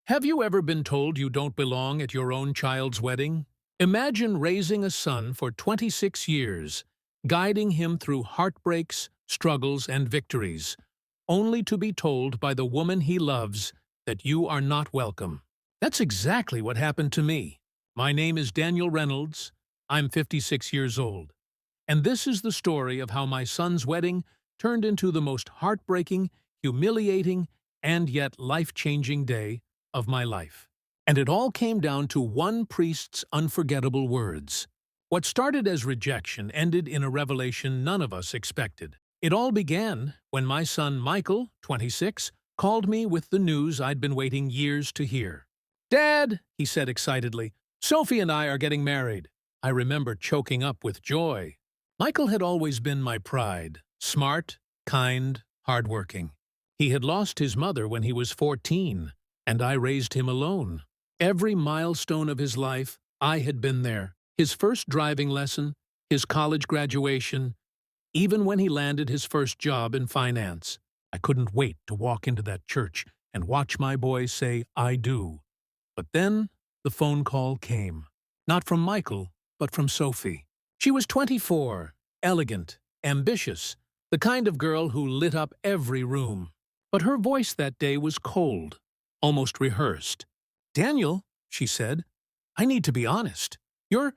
Have you ever been told you don't belong at your own child's wedding? Imagine raising a son for 26 years, guiding him through heartbreaks, struggles, and victories, only to be told by the woman he loves that you are not welcome. That's exactly what happened to me. My name is Daniel Reynolds. I'm 56 years old. And this is the story of how my son's wedding turned into the most heartbreaking, humiliating, and yet life-changing day of my life. And it all came down to one priest's unforgettable words. What started as rejection ended in a revelation none of us expected. It all began when my son Michael, 26, called me with the news I'd been waiting years to hear. "Dad," he said excitedly, "Sophie and I are getting married." I remember choking up with joy. Michael had always been my pride, smart, kind, hardworking. He had lost his mother when he was 14, and I raised him alone. Every milestone of his life, I had been there. His first driving lesson, his college graduation, even when he landed his first job in finance. I couldn't wait to walk into that church and watch my boy say, "I do." But then the phone call came. Not from Michael, but from Sophie. She was 24, elegant, ambitious, the kind of girl who lit up every room. But her voice that day was cold, almost rehearsed. "Daniel," she said, "I need to be honest. You're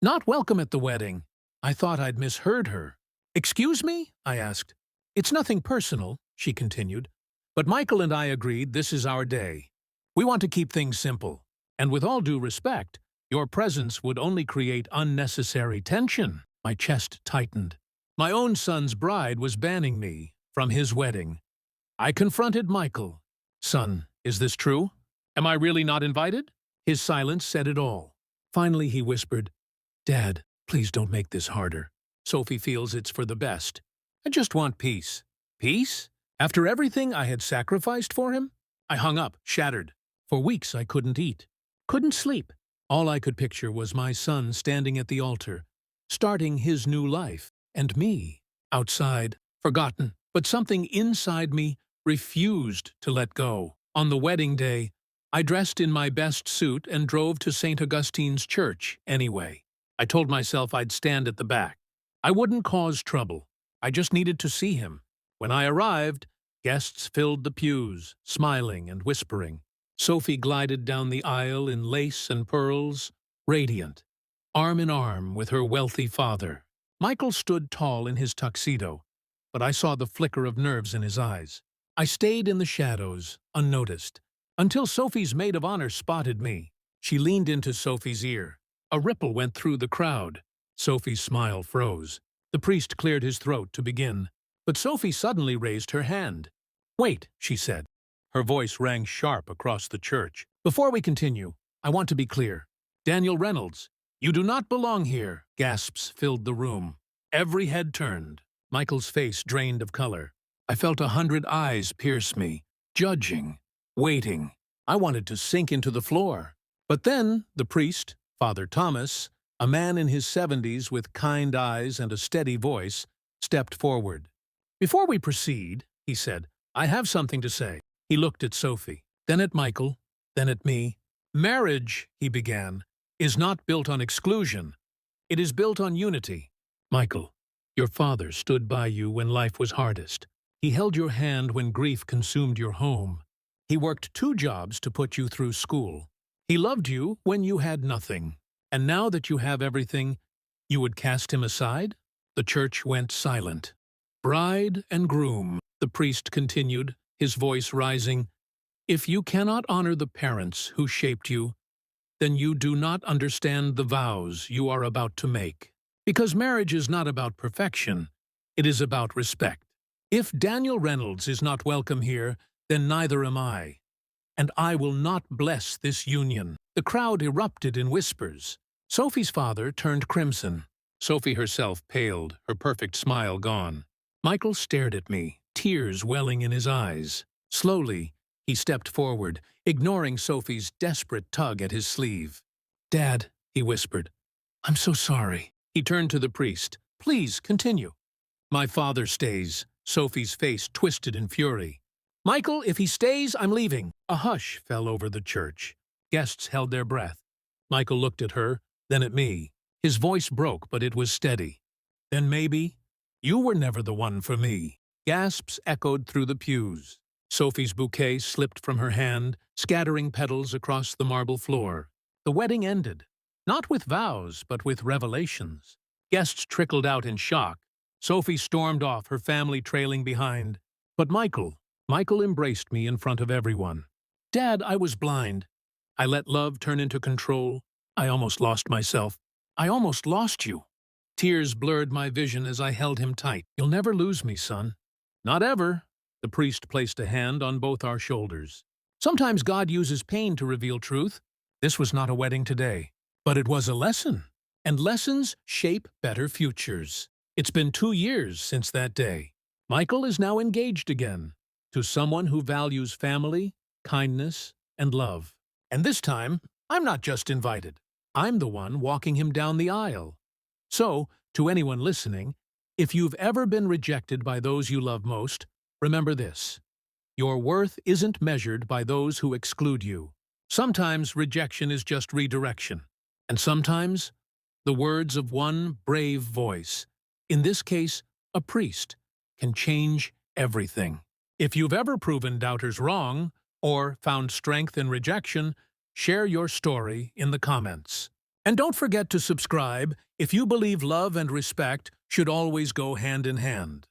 not welcome at the wedding." I thought I'd misheard her. "Excuse me?" I asked. "It's nothing personal," she continued. "But Michael and I agreed this is our day. We want to keep things simple. And with all due respect, your presence would only create unnecessary tension." My chest tightened. My own son's bride was banning me from his wedding. I confronted Michael. "Son, is this true? Am I really not invited?" His silence said it all. Finally he whispered, "Dad, please don't make this harder. Sophie feels it's for the best. I just want peace." Peace? After everything I had sacrificed for him? I hung up, shattered. For weeks I couldn't eat, couldn't sleep. All I could picture was my son standing at the altar, starting his new life, and me, outside, forgotten. But something inside me refused to let go. On the wedding day, I dressed in my best suit and drove to St. Augustine's Church anyway. I told myself I'd stand at the back. I wouldn't cause trouble. I just needed to see him. When I arrived, guests filled the pews, smiling and whispering. Sophie glided down the aisle in lace and pearls, radiant, arm in arm with her wealthy father. Michael stood tall in his tuxedo, but I saw the flicker of nerves in his eyes. I stayed in the shadows, unnoticed, until Sophie's maid of honor spotted me. She leaned into Sophie's ear. A ripple went through the crowd. Sophie's smile froze. The priest cleared his throat to begin, but Sophie suddenly raised her hand. "Wait," she said. Her voice rang sharp across the church. "Before we continue, I want to be clear. Daniel Reynolds, you do not belong here." Gasps filled the room. Every head turned. Michael's face drained of color. I felt 100 eyes pierce me, judging, waiting. I wanted to sink into the floor. But then the priest, Father Thomas, a man in his 70s with kind eyes and a steady voice, stepped forward. "Before we proceed," he said, "I have something to say." He looked at Sophie, then at Michael, then at me. "Marriage," he began, "is not built on exclusion. It is built on unity. Michael, your father stood by you when life was hardest. He held your hand when grief consumed your home. He worked 2 jobs to put you through school. He loved you when you had nothing. And now that you have everything, you would cast him aside?" The church went silent. "Bride and groom," the priest continued, his voice rising, "if you cannot honor the parents who shaped you, then you do not understand the vows you are about to make. Because marriage is not about perfection, it is about respect. If Daniel Reynolds is not welcome here, then neither am I. And I will not bless this union." The crowd erupted in whispers. Sophie's father turned crimson. Sophie herself paled, her perfect smile gone. Michael stared at me, tears welling in his eyes. Slowly, he stepped forward, ignoring Sophie's desperate tug at his sleeve. "Dad," he whispered, "I'm so sorry." He turned to the priest. "Please, continue." "My father stays." Sophie's face twisted in fury. Michael, if he stays, I'm leaving. A hush fell over the church. Guests held their breath. Michael looked at her, then at me. His voice broke, but it was steady. Then maybe, you were never the one for me. Gasps echoed through the pews. Sophie's bouquet slipped from her hand, scattering petals across the marble floor. The wedding ended, not with vows, but with revelations. Guests trickled out in shock. Sophie stormed off, her family trailing behind. But Michael embraced me in front of everyone. Dad, I was blind. I let love turn into control. I almost lost myself. I almost lost you. Tears blurred my vision as I held him tight. You'll never lose me, son. Not ever. The priest placed a hand on both our shoulders. Sometimes God uses pain to reveal truth. This was not a wedding today, but it was a lesson. And lessons shape better futures. It's been 2 years since that day. Michael is now engaged again to someone who values family, kindness, and love. And this time, I'm not just invited. I'm the one walking him down the aisle. So, to anyone listening, if you've ever been rejected by those you love most, remember this. Your worth isn't measured by those who exclude you. Sometimes rejection is just redirection. And sometimes, the words of one brave voice, in this case, a priest, can change everything. If you've ever proven doubters wrong, or found strength in rejection, share your story in the comments. And don't forget to subscribe if you believe love and respect should always go hand in hand.